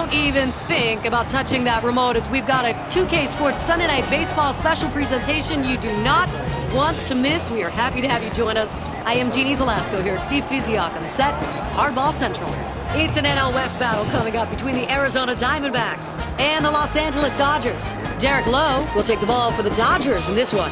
Don't even think about touching that remote, as we've got a 2K Sports Sunday Night Baseball special presentation you do not want to miss. We are happy to have you join us. I am Jeannie Zelasco here at Steve Fiziak on the set, Hardball Central. It's an NL West battle coming up between the Arizona Diamondbacks and the Los Angeles Dodgers. Derek Lowe will take the ball for the Dodgers in this one.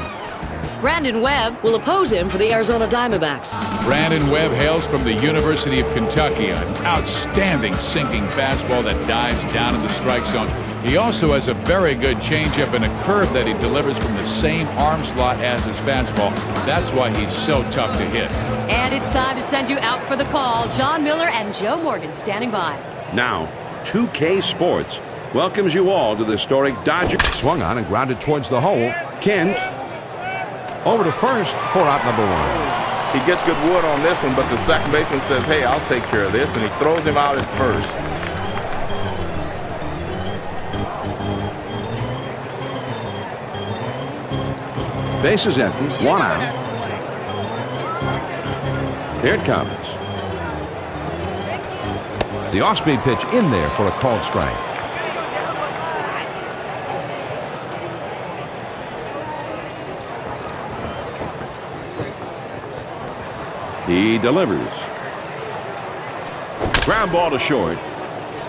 Brandon Webb will oppose him for the Arizona Diamondbacks. Brandon Webb hails from the University of Kentucky, an outstanding sinking fastball that dives down in the strike zone. He also has a very good changeup and a curve that he delivers from the same arm slot as his fastball. That's why he's so tough to hit. And it's time to send you out for the call. John Miller and Joe Morgan standing by. Now, 2K Sports welcomes you all to the historic Dodger. Swung on and grounded towards the hole. Kent over to first for out number one. He gets good wood on this one, but the second baseman says, hey, I'll take care of this, and he throws him out at first. Base is empty, one out. Here it comes. The off-speed pitch in there for a called strike. He delivers. Ground ball to short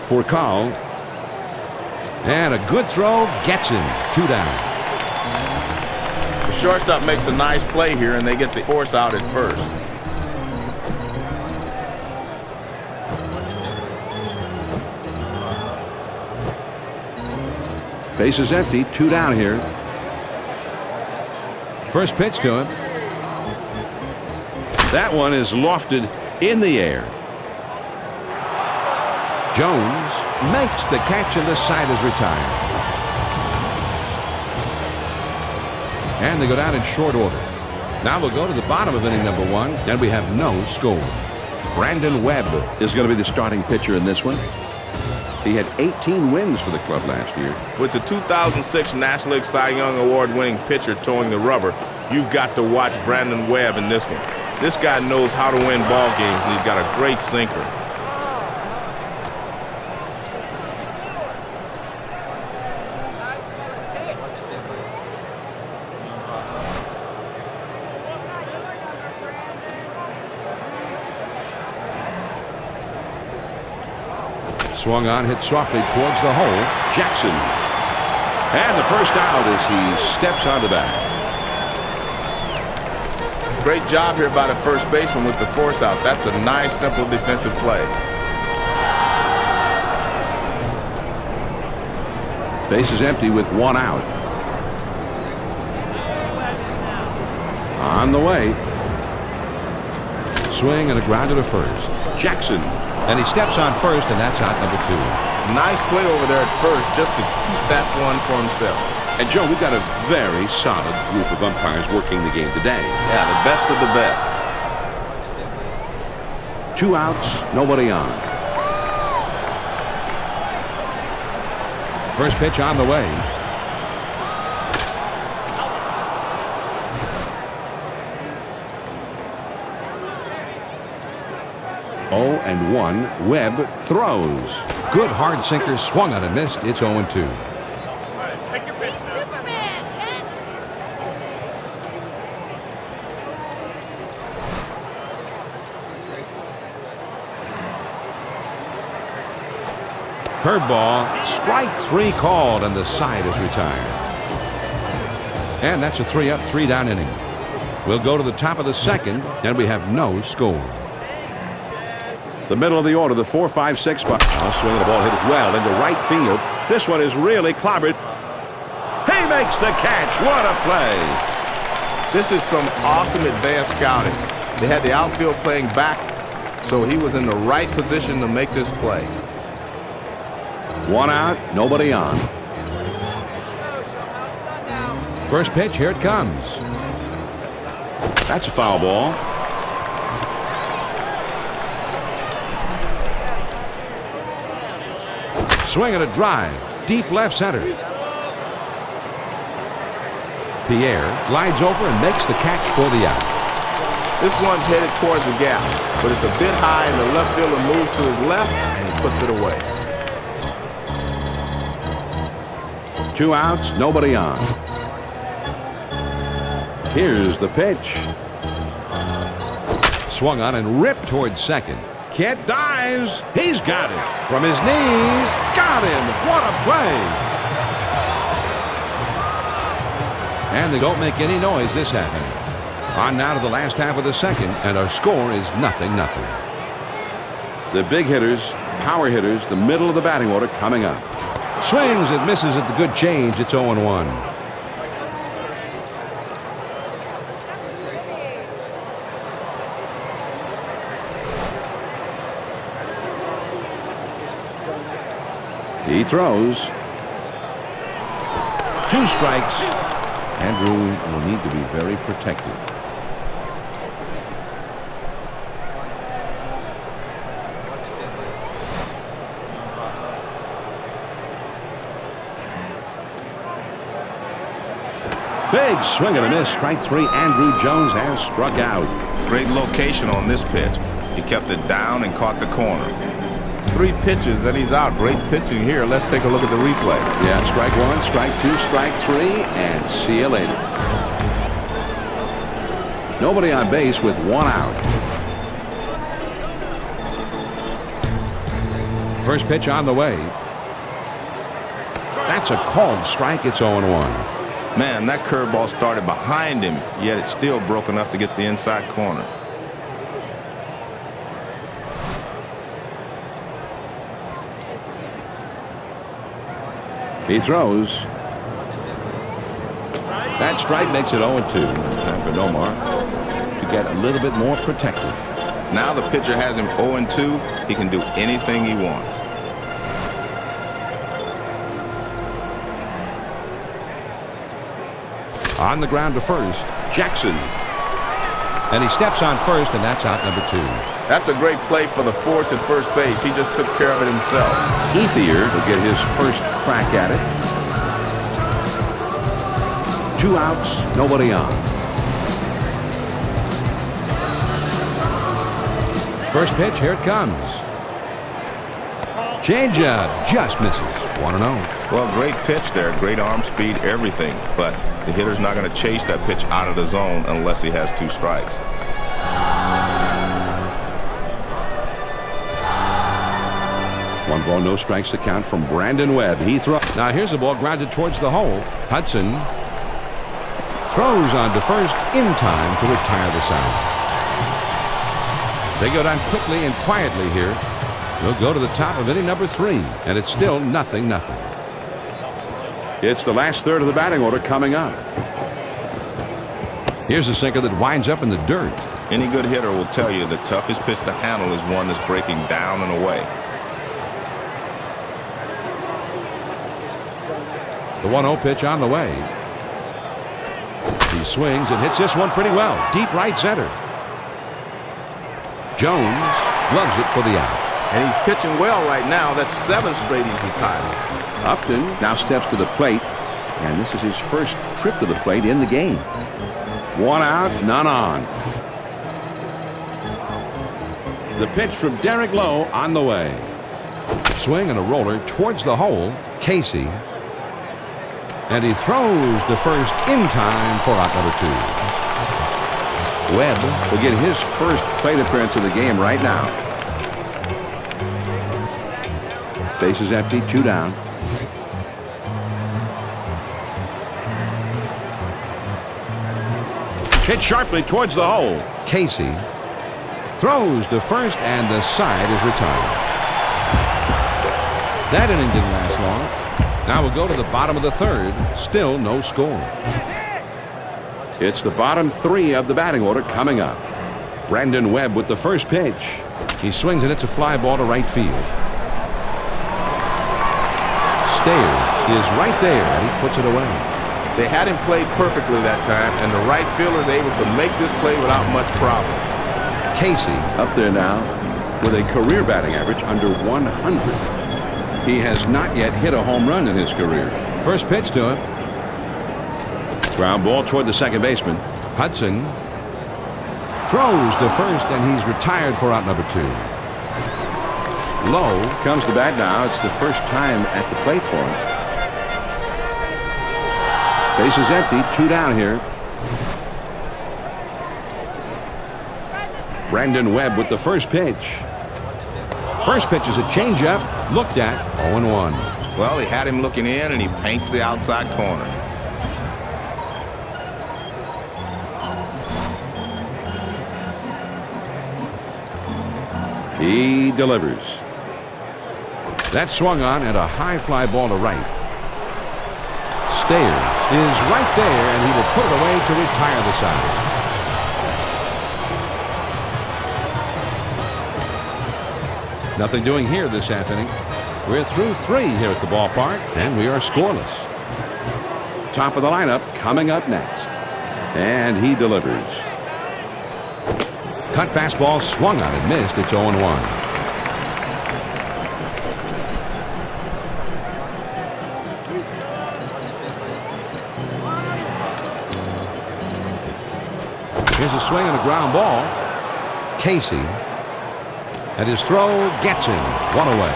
for Call. And a good throw gets him. 2 down. The shortstop makes a nice play here, and they get the force out at first. Base is empty. 2 down here. First pitch to him. That one is lofted in the air. Jones makes the catch, and this side is retired. And they go down in short order. Now we'll go to the bottom of inning number 1, and we have no score. Brandon Webb is going to be the starting pitcher in this one. He had 18 wins for the club last year. With the 2006 National League Cy Young Award-winning pitcher towing the rubber, you've got to watch Brandon Webb in this one. This guy knows how to win ball games, and he's got a great sinker. Swung on, hit softly towards the hole. Jackson. And the first out as he steps on the bat. Great job here by the first baseman with the force out. That's a nice, simple defensive play. Base is empty with 1 out. On the way. Swing and a grounder to first. Jackson. And he steps on first, and that's out number 2. Nice play over there at first just to keep that one for himself. And, Joe, we've got a very solid group of umpires working the game today. Yeah, the best of the best. 2 outs, nobody on. First pitch on the way. Oh and 1. Webb throws. Good hard sinker, swung on and missed. It's 0-2. Curveball, strike 3 called, and the side is retired. And that's a 3-up, 3-down inning. We'll go to the top of the second, and we have no score. The middle of the order, the 4-5-6 spot. Now swinging the ball, hit it well into right field. This one is really clobbered. He makes the catch. What a play. This is some awesome advanced scouting. They had the outfield playing back, so he was in the right position to make this play. 1 out, nobody on. First pitch, here it comes. That's a foul ball. Swing and a drive, deep left center. Pierre glides over and makes the catch for the out. This one's headed towards the gap, but it's a bit high, and the left fielder moves to his left, and he puts it away. 2 outs, nobody on. Here's the pitch. Swung on and ripped towards second. Kent dives. He's got it. From his knees. Got him. What a play. And they don't make any noise this happening. On now to the last half of the second, and our score is 0-0. The big hitters, power hitters, the middle of the batting order coming up. Swings and misses at the good change. It's 0-1. He throws. 2 strikes. Andrew will need to be very protective. Big swing and a miss. Strike 3. Andrew Jones has struck out. Great location on this pitch. He kept it down and caught the corner. 3 pitches and he's out. Great pitching here. Let's take a look at the replay. Yeah, strike 1, strike 2, strike 3, and see you later. Nobody on base with 1 out. First pitch on the way. That's a called strike. It's 0-1. Man, that curveball started behind him, yet it still broke enough to get the inside corner. He throws. That strike makes it 0-2. Time for Nomar to get a little bit more protective. Now the pitcher has him 0-2. He can do anything he wants. On the ground to first, Jackson. And he steps on first, and that's out number 2. That's a great play for the force at first base. He just took care of it himself. Ethier will get his first crack at it. 2 outs, nobody on. First pitch, here it comes. Changeup just misses. 1-0. Well, great pitch there. Great arm speed, everything. But the hitter's not going to chase that pitch out of the zone unless he has 2 strikes. One ball, no strikes to count from Brandon Webb. He throws. Now here's the ball grounded towards the hole. Hudson throws on to first in time to retire the side. They go down quickly and quietly here. They'll go to the top of inning number 3, and it's still 0-0. It's the last third of the batting order coming up. Here's a sinker that winds up in the dirt. Any good hitter will tell you the toughest pitch to handle is one that's breaking down and away. The 1-0 pitch on the way. He swings and hits this one pretty well. Deep right center. Jones gloves it for the out. And he's pitching well right now. That's 7 straight he's retired. Upton now steps to the plate. And this is his first trip to the plate in the game. 1 out, none on. The pitch from Derek Lowe on the way. Swing and a roller towards the hole. Casey. And he throws to first in time for out number 2. Webb will get his first plate appearance of the game right now. Base is empty, 2 down. Hit sharply towards the hole. Casey throws to first, and the side is retired. That inning didn't last long. Now we'll go to the bottom of the 3rd. Still no score. It's the bottom 3 of the batting order coming up. Brandon Webb with the first pitch. He swings and it's a fly ball to right field. Stayers is right there, and he puts it away. They had him played perfectly that time, and the right fielder is able to make this play without much problem. Casey up there now with a career batting average under 100. He has not yet hit a home run in his career. First pitch to him. Ground ball toward the second baseman. Hudson throws to first, and he's retired for out number 2. Lowe comes to bat now. It's the first time at the plate for him. Base is empty. 2 down here. Brandon Webb with the first pitch. First pitch is a changeup. Looked at. 0-1. Well, he had him looking in, and he paints the outside corner. He delivers. That swung on at a high fly ball to right. Stayers is right there, and he will put it away to retire the side. Nothing doing here this half inning. We're through 3 here at the ballpark, and we are scoreless. Top of the lineup coming up next. And he delivers. Cut fastball, swung on and missed. It's 0-1. Here's a swing and a ground ball. Casey. And his throw gets him. 1 away.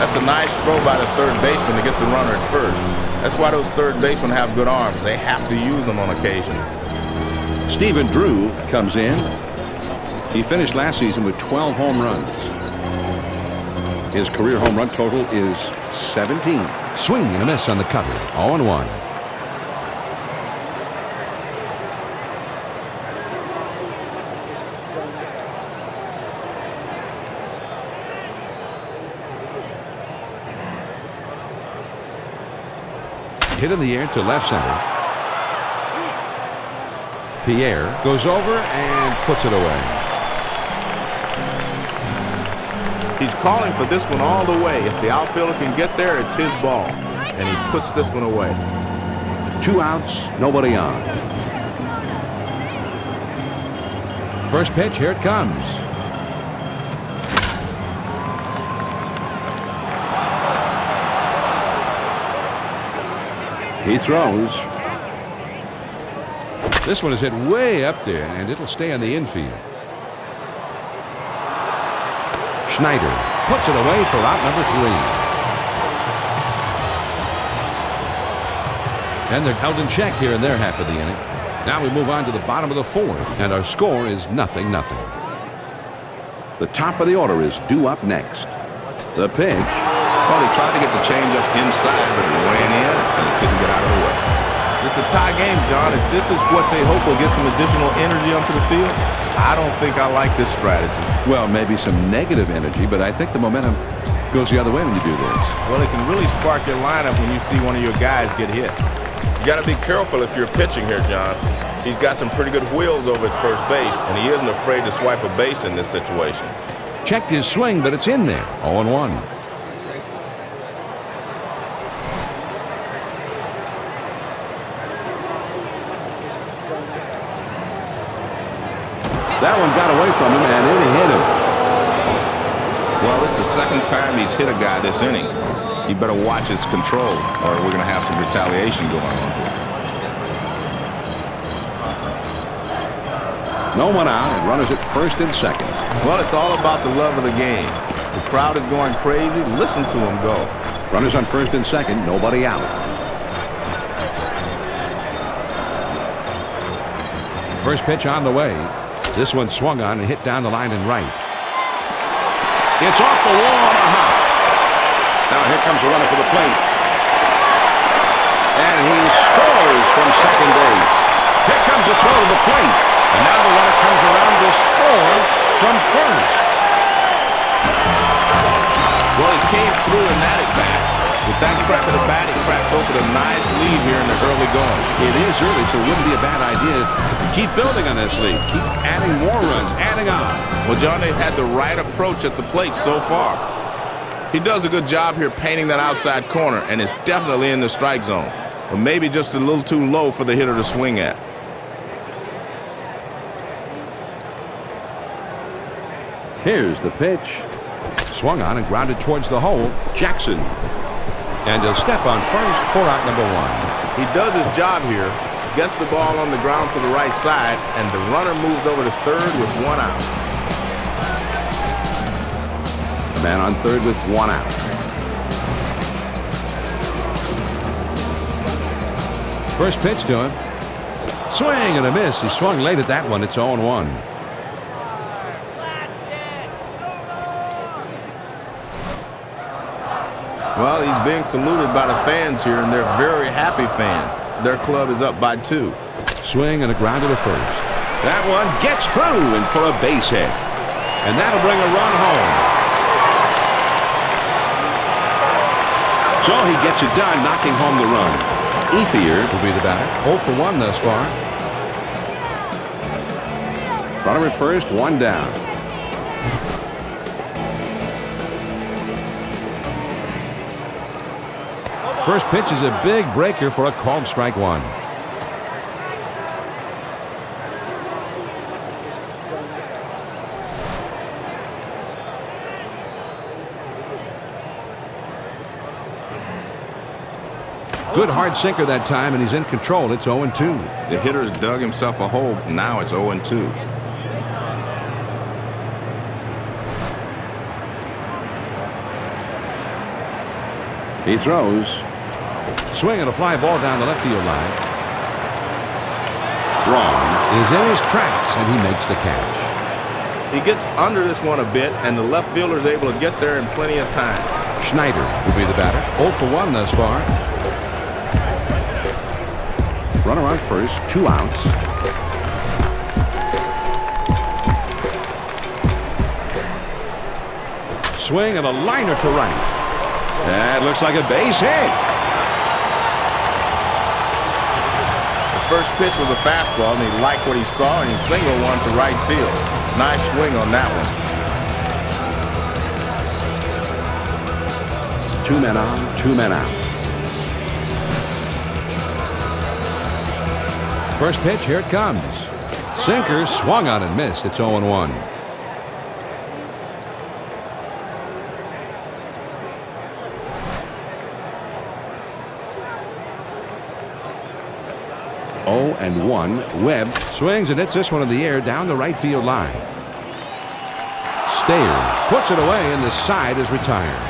That's a nice throw by the third baseman to get the runner at first. That's why those third basemen have good arms. They have to use them on occasion. Stephen Drew comes in. He finished last season with 12 home runs. His career home run total is 17. Swing and a miss on the cutter. 0-1. Hit in the air to left center. Pierre goes over and puts it away. He's calling for this one all the way. If the outfielder can get there, it's his ball. And he puts this one away. 2 outs, nobody on. First pitch, here it comes. He throws. This one is hit way up there, and it'll stay on the infield. Schneider puts it away for out number 3. And they're held in check here in their half of the inning. Now we move on to the bottom of the 4th, and our score is 0-0. The top of the order is due up next. The pitch. Well, he tried to get the changeup inside, but it ran in, and he couldn't get out of the way. It's a tie game, John. If this is what they hope will get some additional energy onto the field, I don't think I like this strategy. Well, maybe some negative energy, but I think the momentum goes the other way when you do this. Well, it can really spark your lineup when you see one of your guys get hit. You got to be careful if you're pitching here, John. He's got some pretty good wheels over at first base, and he isn't afraid to swipe a base in this situation. Checked his swing, but it's in there. 0-1. That one got away from him, and it hit him. Well, it's the second time he's hit a guy this inning. He better watch his control, or we're going to have some retaliation going on here. No one out, and runners at first and second. Well, it's all about the love of the game. The crowd is going crazy. Listen to him go. Runners on first and second, nobody out. First pitch on the way. This one swung on and hit down the line and right. It's off the wall on a hop. Now here comes the runner for the plate. And he scores from second base. Here comes the throw to the plate. And now the runner comes around to score from first. Well, he came through in that at bat. With that crack of the bat, he cracks open a nice lead here in the early going. It is early, so it wouldn't be a bad idea to keep building on this lead. Keep adding more runs, adding on. Well, John, they've had the right approach at the plate so far. He does a good job here painting that outside corner and is definitely in the strike zone. But maybe just a little too low for the hitter to swing at. Here's the pitch. Swung on and grounded towards the hole. Jackson. And he'll step on first for out number 1. He does his job here, gets the ball on the ground to the right side, and the runner moves over to third with 1 out. The man on third with 1 out. First pitch to him. Swing and a miss. He swung late at that one. It's 0-1. Well, he's being saluted by the fans here, and they're very happy fans. Their club is up by 2. Swing and a ground to the first. That one gets through and for a base hit. And that'll bring a run home. So he gets it done, knocking home the run. Ethier will be the batter. 0 for 1 thus far. Runner at first, 1 down. First pitch is a big breaker for a called strike 1. Good hard sinker that time, and he's in control. It's 0-2. The hitter's dug himself a hole. Now it's 0-2. He throws. Swing and a fly ball down the left field line. Braun is in his tracks, and he makes the catch. He gets under this one a bit, and the left fielder is able to get there in plenty of time. Schneider will be the batter. 0 for 1 thus far. Runner on first, 2 outs. Swing and a liner to right. That looks like a base hit. The first pitch was a fastball, and he liked what he saw, and he singled one to right field. Nice swing on that one. 2 men on, 2 men out. First pitch, here it comes. Sinker swung on and missed. It's 0-1. And 1. Webb swings and hits this one in the air down the right field line. Stayers puts it away, and the side is retired.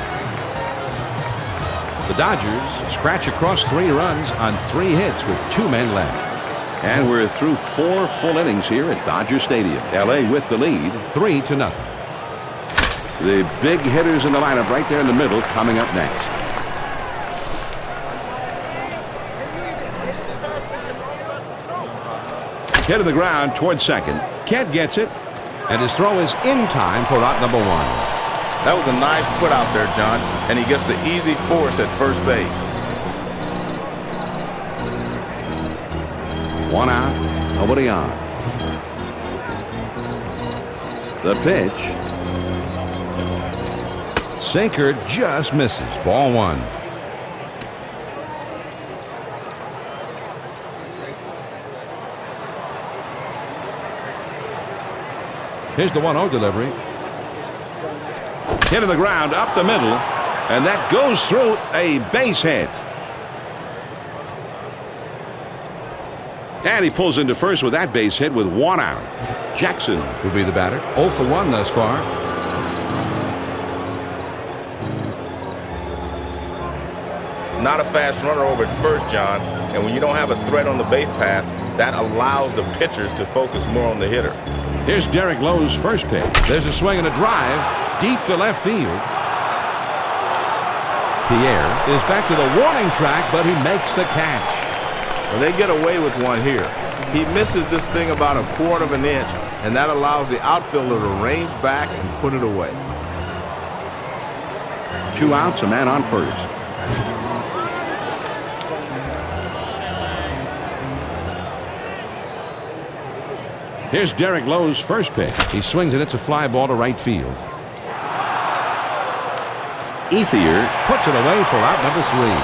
The Dodgers scratch across 3 runs on 3 hits with 2 men left. And we're through 4 full innings here at Dodger Stadium. LA with the lead, 3-0. The big hitters in the lineup right there in the middle coming up next. Hit to the ground towards second. Kent gets it, and his throw is in time for out number 1. That was a nice put out there, John, and he gets the easy force at first base. 1 out, nobody on. The pitch. Sinker just misses. Ball 1. Here's the 1-0 delivery. Hit to the ground, up the middle, and that goes through a base hit. And he pulls into first with that base hit with 1 out. Jackson will be the batter. 0 for 1 thus far. Not a fast runner over at first, John, and when you don't have a threat on the base pass, that allows the pitchers to focus more on the hitter. Here's Derek Lowe's first pitch. There's a swing and a drive deep to left field. Pierre is back to the warning track, but he makes the catch. Well, they get away with one here. He misses this thing about 1/4 of an inch, and that allows the outfielder to range back and put it away. 2 outs, a man on first. Here's Derek Lowe's first pitch. He swings it. It's a fly ball to right field. Ethier puts it away for out number 3.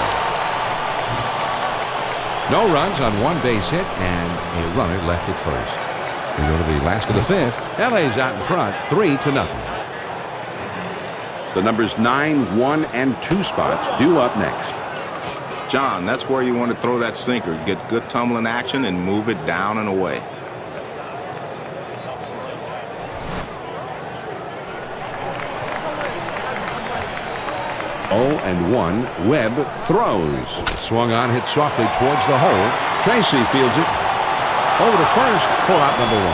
No runs on 1 base hit and a runner left at first. We go to the last of the 5th. LA's out in front, 3-0. The numbers 9, 1, and 2 spots due up next. John, that's where you want to throw that sinker. Get good tumbling action and move it down and away. Oh and 1. Webb throws. Swung on, hit softly towards the hole. Tracy fields it over to first for out number 1.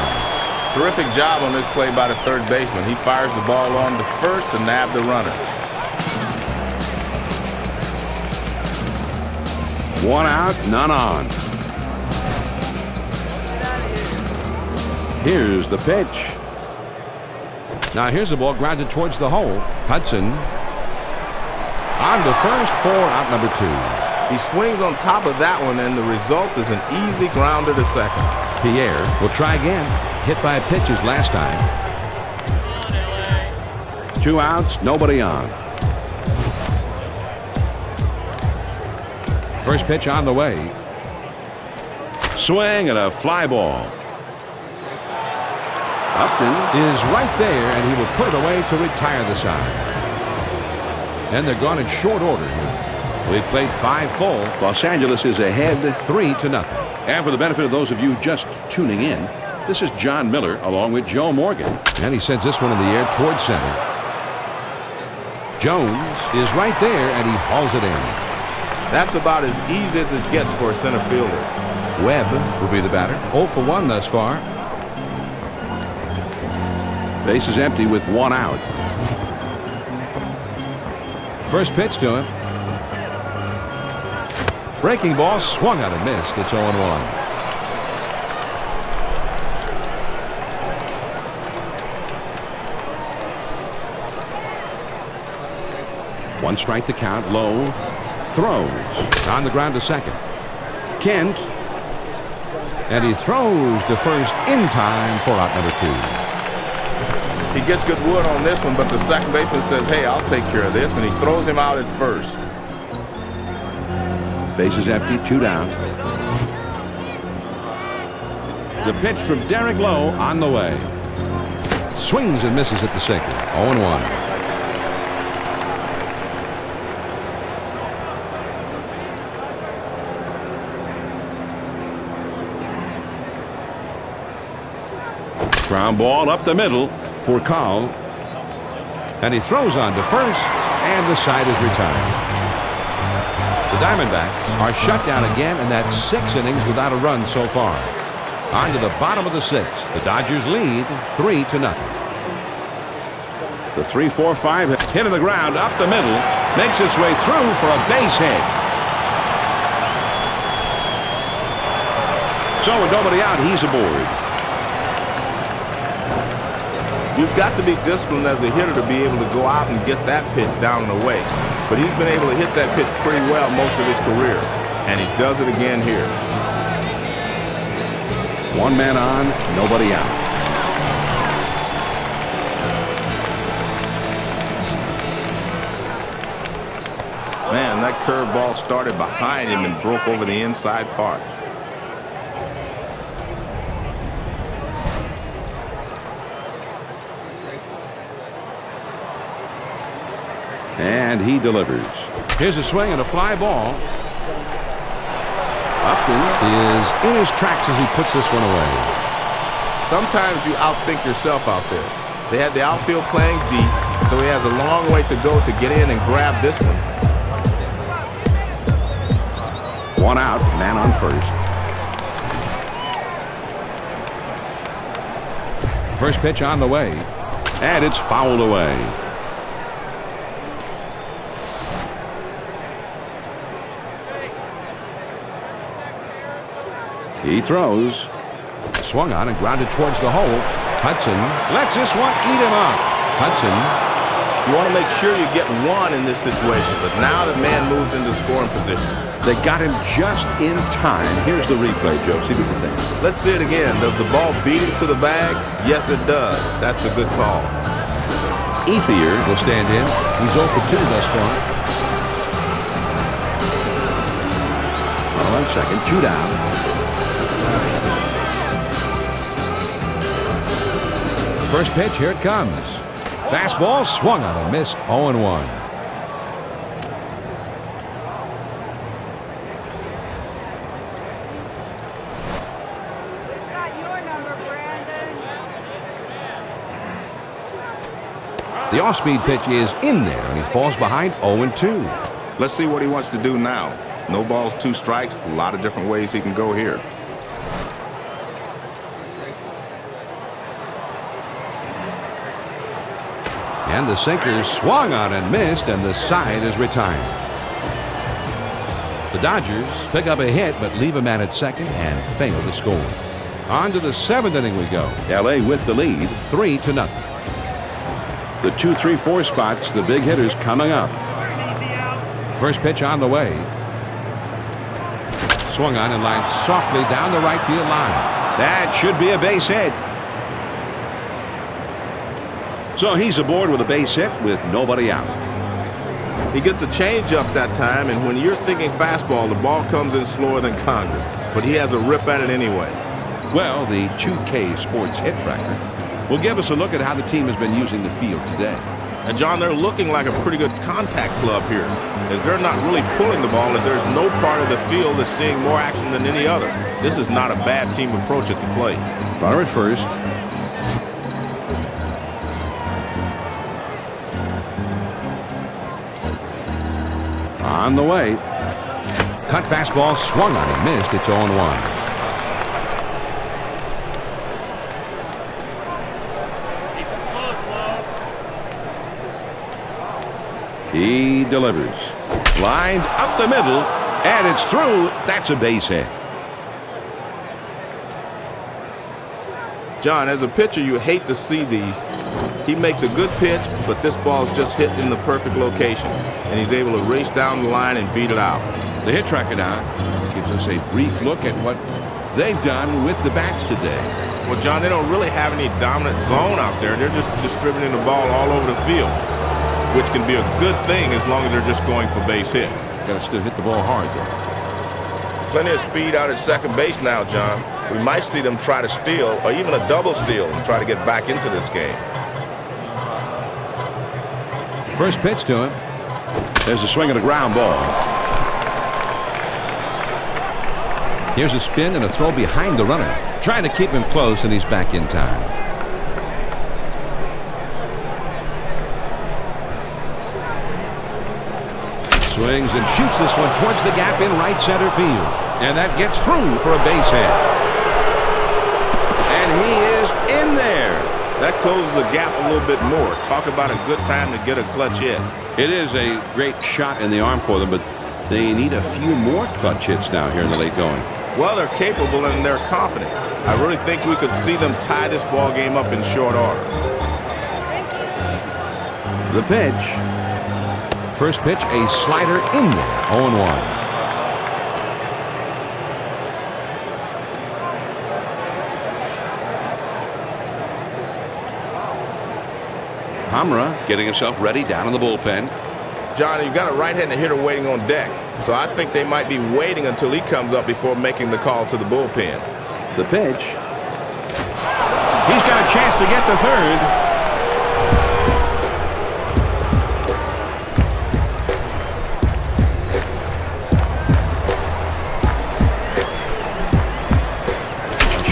Terrific job on this play by the third baseman. He fires the ball on to first to nab the runner. 1 out, none on. Here's the pitch. Now here's the ball grounded towards the hole. Hudson on to first for out number 2. He swings on top of that one, and the result is an easy grounder to second. Pierre will try again. Hit by pitches last time. 2 outs, nobody on. First pitch on the way. Swing and a fly ball. Upton is right there, and he will put it away to retire the side. And they're gone in short order here. We've played 5 full. Los Angeles is ahead 3-0. And for the benefit of those of you just tuning in, this is John Miller along with Joe Morgan. And he sends this one in the air towards center. Jones is right there, and he hauls it in. That's about as easy as it gets for a center fielder. Webb will be the batter. 0 for 1 thus far. Base is empty with 1 out. First pitch to him. Breaking ball swung out and missed. It's 0-1. One strike to count. Low throws on the ground to second. Kent, and he throws to first in time for out number 2. He gets good wood on this one, but the second baseman says, hey, I'll take care of this, and he throws him out at first. Base is empty, 2 down. The pitch from Derek Lowe on the way. Swings and misses at the sinker. 0-1. Ground ball up the middle for Carl. And he throws on to first, and the side is retired. The Diamondbacks are shut down again, and that's 6 innings without a run so far. On to the bottom of the 6th. The Dodgers lead 3-0. The 3-4-5 hit in the ground up the middle, makes its way through for a base hit. So with nobody out, he's aboard. You've got to be disciplined as a hitter to be able to go out and get that pitch down and away. But he's been able to hit that pitch pretty well most of his career, and he does it again here. 1 man on, nobody out. Man, that curveball started behind him and broke over the inside part. And he delivers. Here's a swing and a fly ball. Upton is in his tracks as he puts this one away. Sometimes you outthink yourself out there. They had the outfield playing deep, so he has a long way to go to get in and grab this one. 1 out, man on first. First pitch on the way, and it's fouled away. He throws. Swung on and grounded towards the hole. Hudson lets this one eat him up. Hudson. You want to make sure you get 1 in this situation, but now the man moves into scoring position. They got him just in time. Here's the replay, Joe. See what you think. Let's see it again. Does the ball beat him to the bag? Yes, it does. That's a good call. Ethier will stand in. He's 0 for 2 thus far. Well, 1 second. 2 down. First pitch, here it comes. Fastball swung on and missed. 0-1. The off-speed pitch is in there, and he falls behind 0-2. Let's see what he wants to do now. No balls, 2 strikes. A lot of different ways he can go here. And the sinker swung on and missed, and the side is retired. The Dodgers pick up a hit, but leave a man at second and fail to score. On to the 7th inning we go. L.A. with the lead. 3-0. The 2, 3, 4 spots, the big hitters coming up. First pitch on the way. Swung on and lined softly down the right field line. That should be a base hit. So he's aboard with a base hit with nobody out. He gets a changeup that time, and when you're thinking fastball, the ball comes in slower than Congress. But he has a rip at it anyway. Well, the 2K Sports Hit Tracker will give us a look at how the team has been using the field today. And, John, they're looking like a pretty good contact club here, as they're not really pulling the ball, as there's no part of the field that's seeing more action than any other. This is not a bad team approach at the plate. Runner at first. On the way. Cut fastball swung on and missed. It's 0-1. He delivers. Lined up the middle, and it's through. That's a base hit. John, as a pitcher, you hate to see these. He makes a good pitch, but this ball's just hit in the perfect location, and he's able to race down the line and beat it out. The Hit Tracker now gives us a brief look at what they've done with the bats today. Well, John, they don't really have any dominant zone out there. They're just distributing the ball all over the field, which can be a good thing as long as they're just going for base hits. Got to still hit the ball hard, though. Plenty of speed out at second base now, John. We might see them try to steal, or even a double steal, and try to get back into this game. First pitch to him. There's a swing and a ground ball. Here's a spin and a throw behind the runner. Trying to keep him close, and he's back in time. Swings and shoots this one towards the gap in right center field. And that gets through for a base hit. And he is in there. That closes the gap a little bit more. Talk about a good time to get a clutch hit. It is a great shot in the arm for them, but they need a few more clutch hits now here in the late going. Well, they're capable and they're confident. I really think we could see them tie this ball game up in short order. The pitch. First pitch, a slider in there. 0-1. Hamra getting himself ready down in the bullpen. John, you've got a right-handed hitter waiting on deck, so I think they might be waiting until he comes up before making the call to the bullpen. The pitch. He's got a chance to get the third.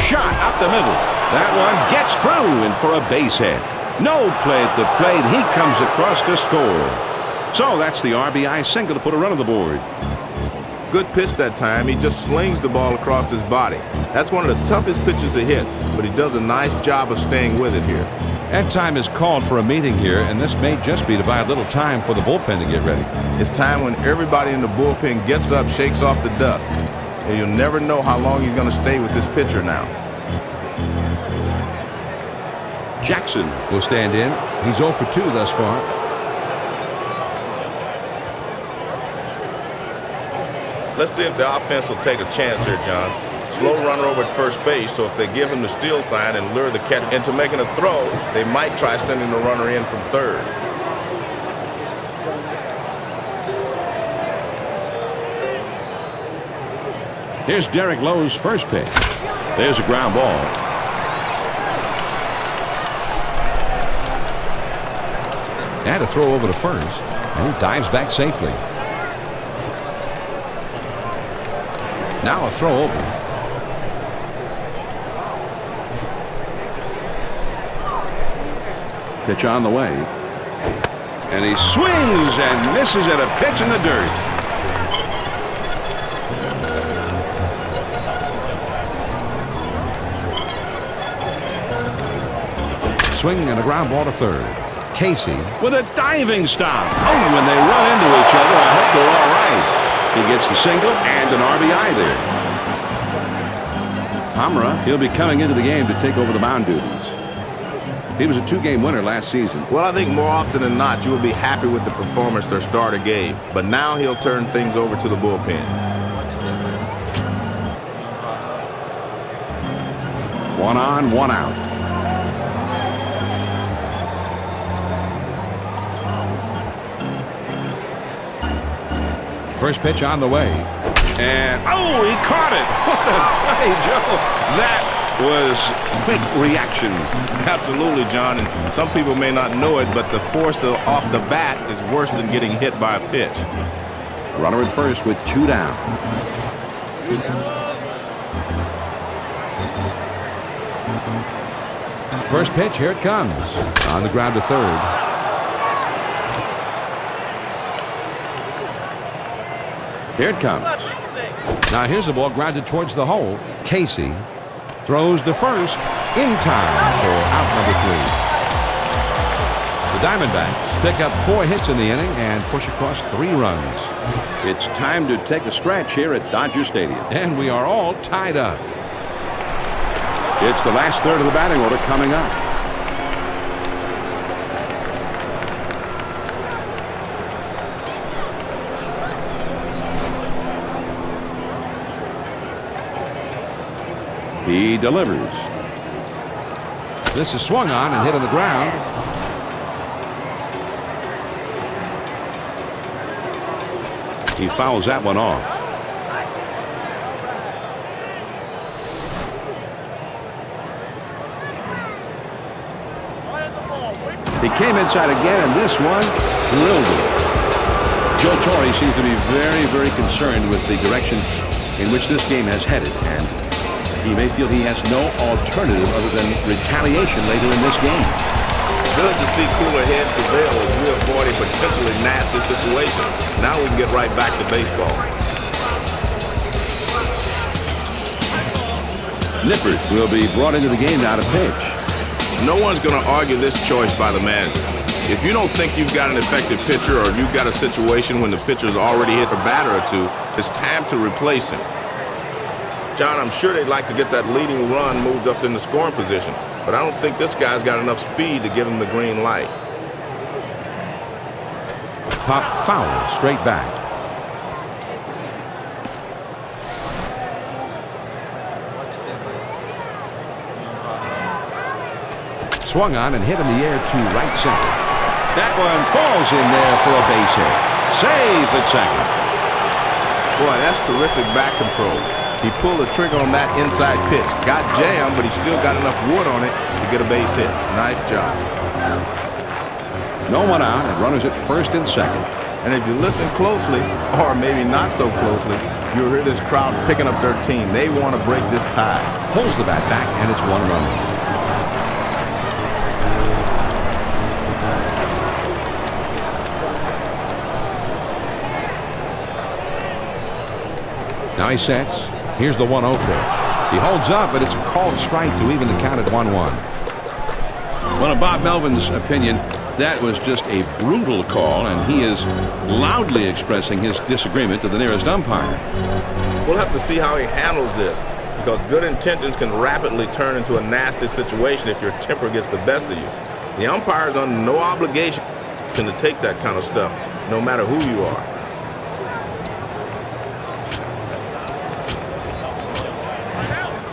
Shot up the middle. That one gets through and for a base hit. No play at the plate. He comes across to score. So that's the RBI single to put a run on the board. Good pitch that time. He just slings the ball across his body. That's one of the toughest pitches to hit, but he does a nice job of staying with it here. And time is called for a meeting here, and this may just be to buy a little time for the bullpen to get ready. It's time when everybody in the bullpen gets up, shakes off the dust. And you'll never know how long he's going to stay with this pitcher now. Jackson will stand in. He's 0 for 2 thus far. Let's see if the offense will take a chance here, John. Slow runner over at first base, so if they give him the steal sign and lure the catcher into making a throw, they might try sending the runner in from third. Here's Derek Lowe's first pitch. There's a ground ball. And a throw over to first, and he dives back safely. Now a throw over. Pitch on the way. And he swings and misses at a pitch in the dirt. swing and a ground ball to third. Casey with a diving stop. Oh, when they run into each other, I hope they're all right. He gets the single and an RBI there. Hamra, he'll be coming into the game to take over the mound duties. He was a 2-game winner last season. Well, I think more often than not, you will be happy with the performance their starter gave. But now he'll turn things over to the bullpen. 1 on, 1 out. First pitch on the way. And, oh, he caught it. What a play, Joe. That was quick reaction. Absolutely, John. And some people may not know it, but the force off the bat is worse than getting hit by a pitch. Runner at first with 2 down. First pitch, here it comes. On the ground to third. Here it comes. Now here's the ball grounded towards the hole. Casey throws to first in time for out number 3. The Diamondbacks pick up 4 hits in the inning and push across 3 runs. It's time to take a stretch here at Dodger Stadium. And we are all tied up. It's the last third of the batting order coming up. He delivers. This is swung on and hit on the ground. He fouls that one off. He came inside again, and this one drilled him. Joe Torre seems to be very, very concerned with the direction in which this game has headed, and he may feel he has no alternative other than retaliation later in this game. Good to see cooler heads prevail as we avoid a potentially nasty situation. Now we can get right back to baseball. Nippert will be brought into the game now to pitch. No one's going to argue this choice by the manager. If you don't think you've got an effective pitcher or you've got a situation when the pitcher's already hit a batter or two, it's time to replace him. John, I'm sure they'd like to get that leading run moved up in the scoring position, but I don't think this guy's got enough speed to give him the green light. Pop foul straight back. Swung on and hit in the air to right center. That one falls in there for a base hit. Safe at second. Boy, that's terrific back control. He pulled the trigger on that inside pitch. Got jammed, but he still got enough wood on it to get a base hit. Nice job. No one out, and runners at first and second. And if you listen closely, or maybe not so closely, you'll hear this crowd picking up their team. They want to break this tie. Pulls the bat back, and it's 1 run. Now he sets. Here's the 1-0 pitch. He holds up, but it's a called strike to even the count at 1-1. Well, in Bob Melvin's opinion, that was just a brutal call, and he is loudly expressing his disagreement to the nearest umpire. We'll have to see how he handles this, because good intentions can rapidly turn into a nasty situation if your temper gets the best of you. The umpire is under no obligation to take that kind of stuff, no matter who you are.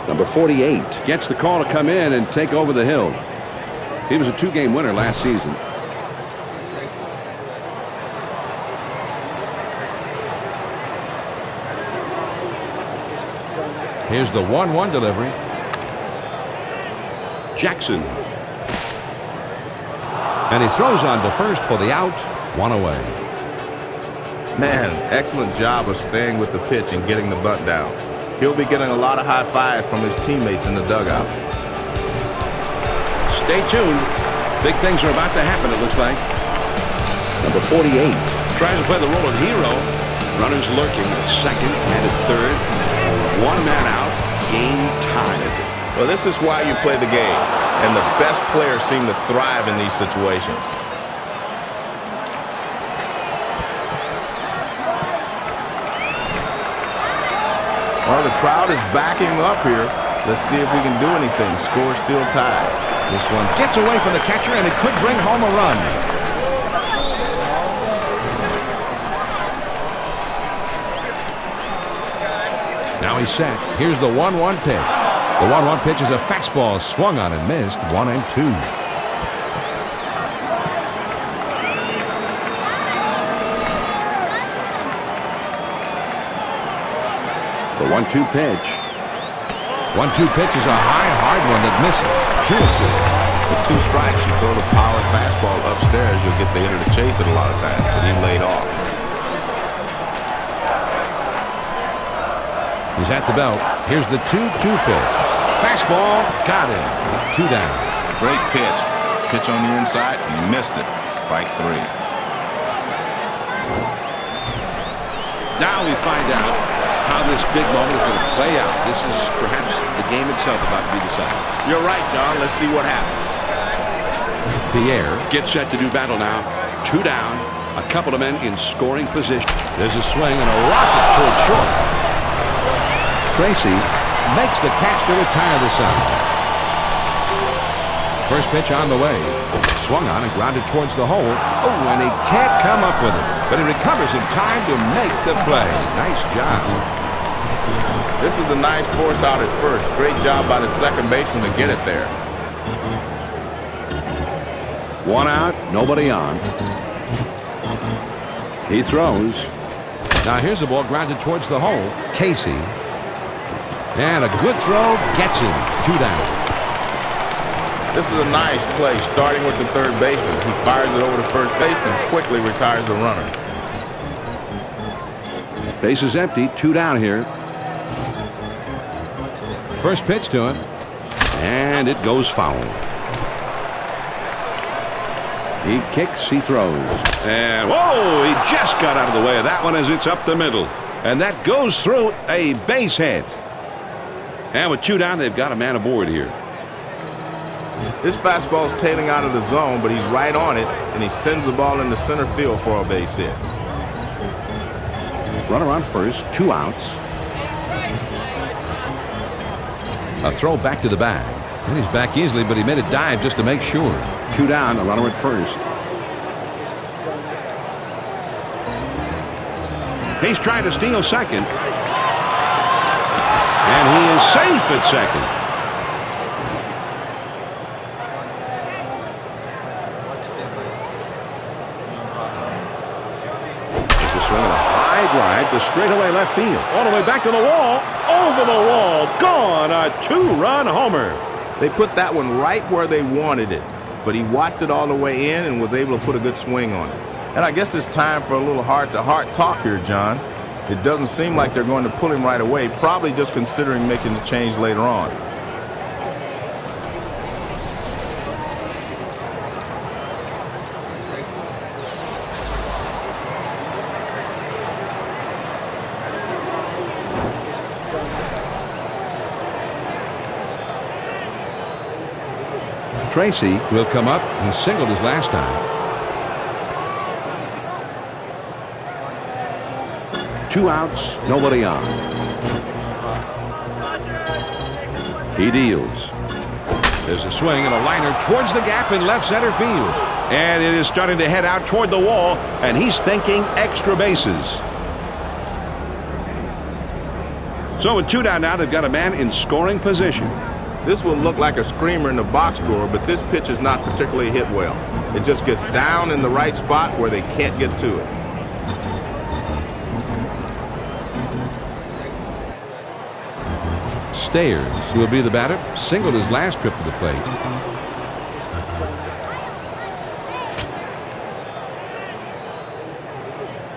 Number 48 gets the call to come in and take over the hill. He was a 2-game winner last season. Here's the 1-1 delivery. Jackson. And he throws on to first for the out. 1 away. Man, excellent job of staying with the pitch and getting the bunt down. He'll be getting a lot of high fives from his teammates in the dugout. Stay tuned. Big things are about to happen, it looks like. Number 48 tries to play the role of hero. Runners lurking at second and at third. 1 man out. Game tied. Well, this is why you play the game, and the best players seem to thrive in these situations. Well, the crowd is backing up here. Let's see if we can do anything. Score still tied. This one gets away from the catcher, and it could bring home a run. Now he's set. Here's the 1-1 pitch. The 1-1 pitch is a fastball swung on and missed. 1-2. The 1-2 pitch. 1-2 pitch is a high, hard one that misses. 2-2. With 2 strikes, you throw the power fastball upstairs, you'll get the hitter to chase it a lot of times, but he laid off. He's at the belt. Here's the 2-2 pitch. Fastball, got him. 2 down. Great pitch. Pitch on the inside, and he missed it. Strike 3. Now we find out how this big moment is going to play out. This is perhaps the game itself about to be decided. You're right, John. Let's see what happens. Pierre Gets set to do battle now. 2 down. A couple of men in scoring position. There's a swing and a rocket toward short. Tracy makes the catch to retire the side. First pitch on the way. Swung on and grounded towards the hole. Oh, and he can't come up with it. But he recovers in time to make the play. Nice job. This is a nice force out at first. Great job by the second baseman to get it there. 1 out, nobody on. He throws. Now here's the ball grounded towards the hole. Casey. And a good throw gets him. 2 down. This is a nice play, starting with the third baseman. He fires it over to first base and quickly retires the runner. Base is empty, 2 down here. First pitch to him. And it goes foul. He kicks, he throws. And, whoa, he just got out of the way of that one as it's up the middle. And that goes through a base hit. And with 2 down, they've got a man aboard here. This fastball is tailing out of the zone, but he's right on it, and he sends the ball into center field for a base hit. Runner on first, 2 outs. A throw back to the bag. And he's back easily, but he made a dive just to make sure. 2 down, a runner at first. He's trying to steal second. And he is safe at second. There's a swing and a high drive to straightaway left field. All the way back to the wall. Over the wall. Gone. A 2-run homer. They put that one right where they wanted it, but he watched it all the way in and was able to put a good swing on it. And I guess it's time for a little heart-to-heart talk here, John. It doesn't seem like they're going to pull him right away, probably just considering making the change later on. Tracy will come up. He singled his last time. 2 outs, nobody on. He deals. There's a swing and a liner towards the gap in left center field. And it is starting to head out toward the wall, and he's thinking extra bases. So with 2 down now, they've got a man in scoring position. This will look like a screamer in the box score, but this pitch is not particularly hit well. It just gets down in the right spot where they can't get to it. Stayers, who will be the batter, singled his last trip to the plate.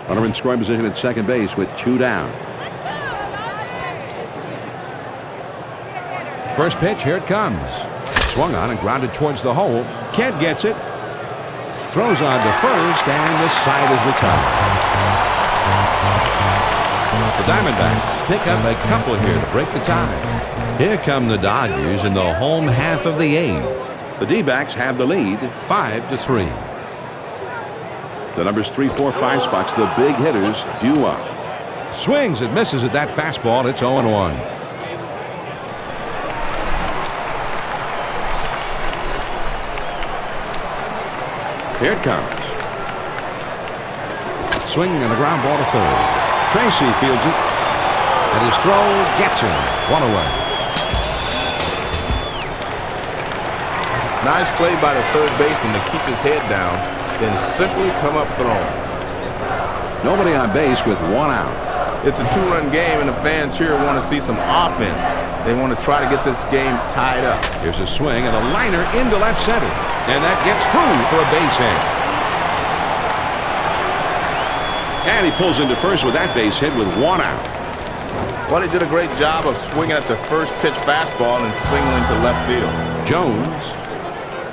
Runner in scoring position at second base with 2 down. First pitch, here it comes. Swung on and grounded towards the hole. Kent gets it. Throws on to first, and the side is retired. The Diamondbacks pick up a couple here to break the tie. Here come the Dodgers in the home half of the eighth. The D-backs have the lead 5-3. The numbers 3, 4, 5 spots, the big hitters due up. Swings and misses at that fastball. It's 0-1. Here it comes. Swing and a ground ball to third. Tracy fields it. And his throw gets him. 1 away. Nice play by the third baseman to keep his head down, then simply come up throwing. Nobody on base with 1 out. It's a 2-run game, and the fans here want to see some offense. They want to try to get this game tied up. Here's a swing and a liner into left center. And that gets through for a base hit. And he pulls into first with that base hit with 1 out. Well, he did a great job of swinging at the first pitch fastball and singling to left field. Jones.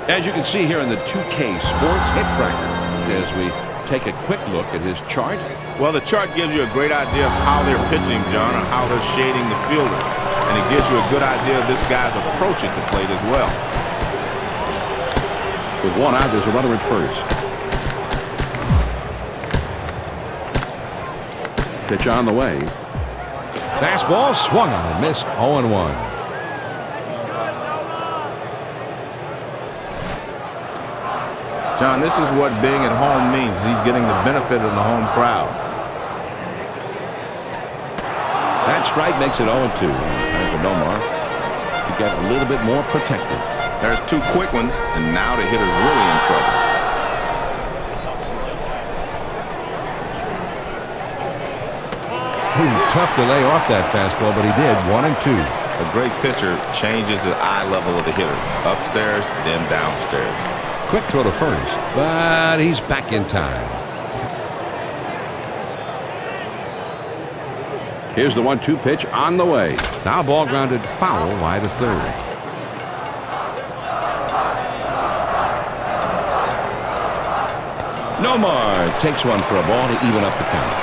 As you can see here in the 2K Sports Hit Tracker, as we take a quick look at his chart. Well, the chart gives you a great idea of how they're pitching, John, and how they're shading the fielder. And it gives you a good idea of this guy's approach at the plate as well. With 1 out, there's a runner at first. Pitch on the way. Fastball swung on and missed. 0-1. John, this is what being at home means. He's getting the benefit of the home crowd. That strike makes it 0-2. Time for Nomar to get a little bit more protective. There's 2 quick ones, and now the hitter's really in trouble. Tough to lay off that fastball, but he did. 1-2. A great pitcher changes the eye level of the hitter. Upstairs, then downstairs. Quick throw to first, but he's back in time. Here's the 1-2 pitch on the way. Now ball grounded foul wide of third. Nomar takes one for a ball to even up the count.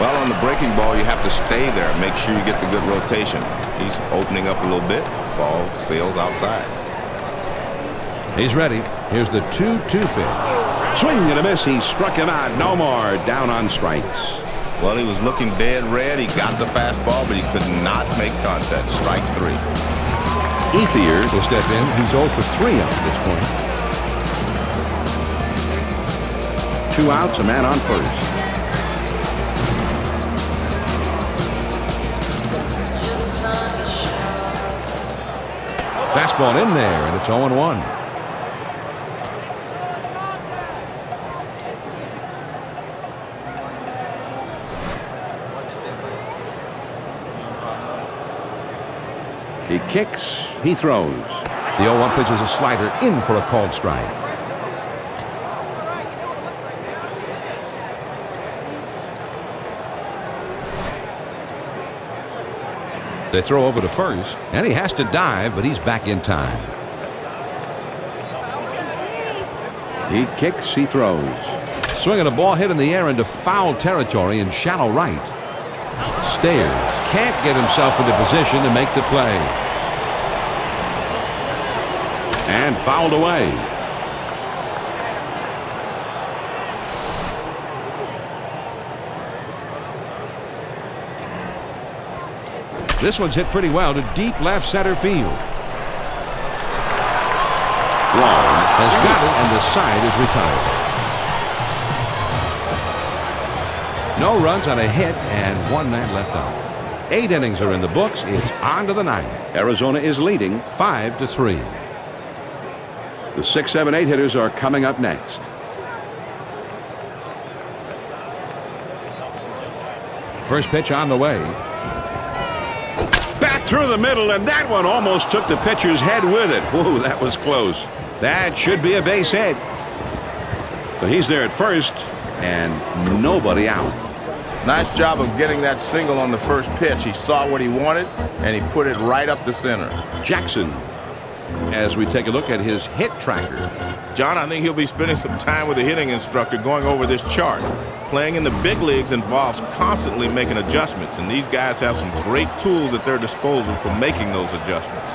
Well, on the breaking ball, you have to stay there. Make sure you get the good rotation. He's opening up a little bit. Ball sails outside. He's ready. Here's the 2-2 pitch. Swing and a miss. He struck him out. Nomar down on strikes. Well, he was looking dead red. He got the fastball, but he could not make contact. Strike 3. Ethier will step in. He's 0 for 3 up at this point. 2 outs, a man on first. Fastball in there, and it's 0-1. He kicks, he throws. The 0-1 pitch is a slider in for a called strike. They throw over to first, and he has to dive, but he's back in time. He kicks, he throws. Swinging a ball hit in the air into foul territory in shallow right. Stares. Can't get himself into position to make the play. And fouled away. This one's hit pretty well to deep left center field. Long Has got it, and the side is retired. No runs on a hit, and 1 man left on. 8 innings are in the books. It's on to the 9th. Arizona is leading 5-3. The 6, 7, 8 hitters are coming up next. First pitch on the way. Back through the middle, and that one almost took the pitcher's head with it. Whoa, that was close. That should be a base hit. But he's there at first, and nobody out. Nice job of getting that single on the first pitch. He saw what he wanted, and he put it right up the center. Jackson. as we take a look at his hit tracker. John, I think he'll be spending some time with the hitting instructor going over this chart. Playing in the big leagues involves constantly making adjustments, and these guys have some great tools at their disposal for making those adjustments.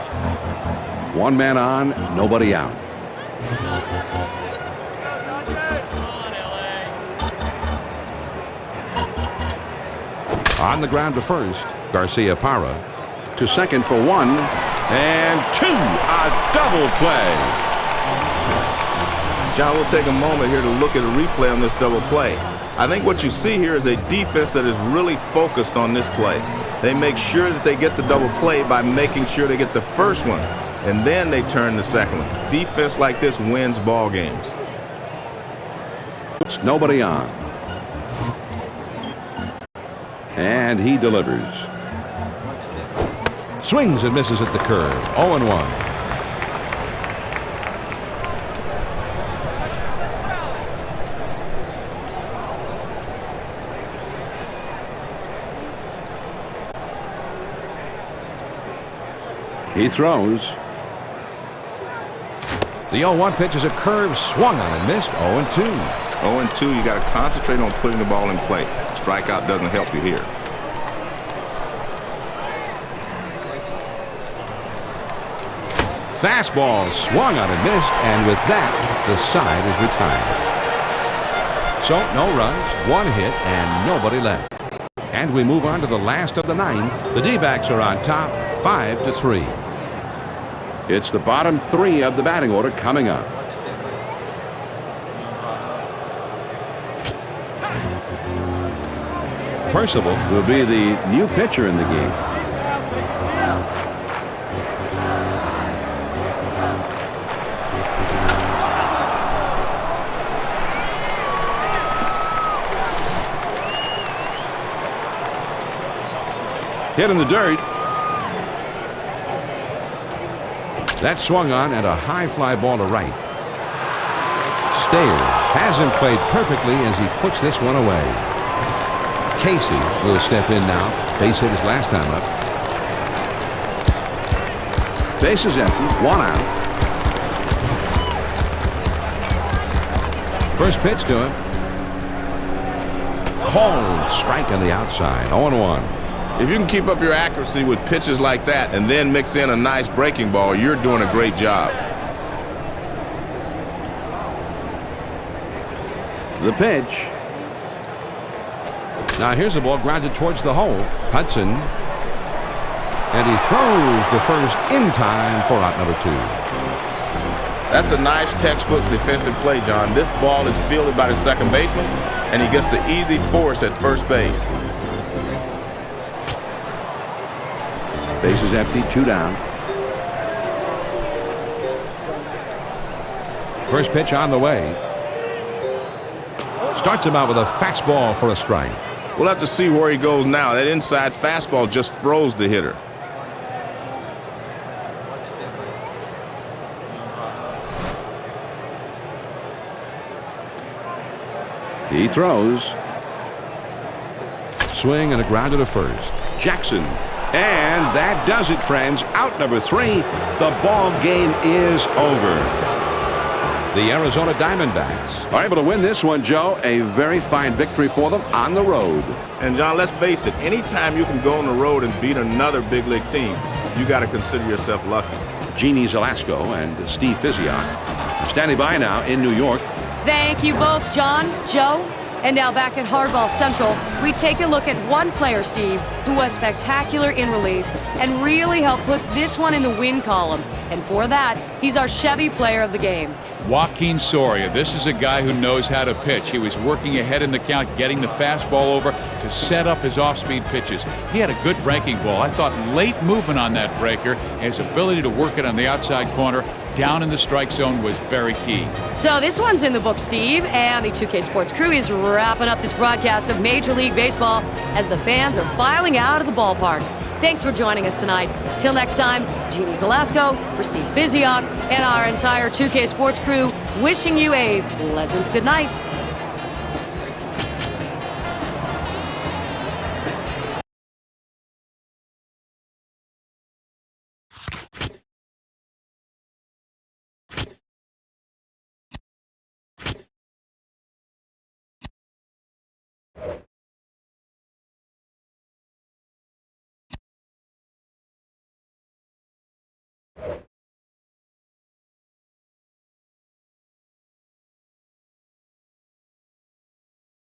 One man on, nobody out. On the ground to first, Garcia Parra. To second for 1 and 2. A double play. John, we'll take a moment here to look at a replay on this double play. I think what you see here is a defense that is really focused on this play. They make sure that they get the double play by making sure they get the first one, and then they turn the second one. Defense like this wins ball games. Nobody on. And he delivers. Swings and misses at the curve. 0-1. He throws. The 0-1 pitch is a curve, swung on and missed. 0-2. 0-2, you got to concentrate on putting the ball in play. Strikeout doesn't help you here. Fastball swung on and missed, and with that, the side is retired. So no runs, 1 hit, and nobody left. And we move on to the last of the 9th. The D-backs are on top, 5-3. It's the bottom 3 of the batting order coming up. Percival will be the new pitcher in the game. Hit in the dirt. That swung on and a high fly ball to right. Stayers has him played perfectly as he puts this one away. Casey will step in now. Base hit his last time up. Base is empty. 1 out. First pitch to him. Called strike on the outside. 0-1. If you can keep up your accuracy with pitches like that and then mix in a nice breaking ball, you're doing a great job. The pitch. Now here's the ball grounded towards the hole. Hudson. And he throws the first in time for out number 2. That's a nice textbook defensive play, John. This ball is fielded by the second baseman, and he gets the easy force at first base. Base is empty, 2 down. First pitch on the way. Starts him out with a fastball for a strike. We'll have to see where he goes now. That inside fastball just froze the hitter. He throws. Swing and a grounder to first. Jackson. And that does it, friends. Out number 3. The ball game is over. The Arizona Diamondbacks are able to win this one, Joe. A very fine victory for them on the road. And, John, let's face it. Anytime you can go on the road and beat another big league team, you got to consider yourself lucky. Jeannie Zelasco and Steve Fiziak standing by now in New York. Thank you both, John, Joe. And now back at Hardball Central, we take a look at one player, Steve, who was spectacular in relief and really helped put this one in the win column. And for that, he's our Chevy player of the game. Joaquin Soria. This is a guy who knows how to pitch. He was working ahead in the count, getting the fastball over to set up his off-speed pitches. He had a good breaking ball. I thought late movement on that breaker, his ability to work it on the outside corner, down in the strike zone was very key. So this one's in the book, Steve, and the 2K Sports crew is wrapping up this broadcast of Major League Baseball as the fans are filing out of the ballpark. Thanks for joining us tonight. Till next time, Jeannie Zelasco for Steve Fiziak and our entire 2K Sports crew wishing you a pleasant good night.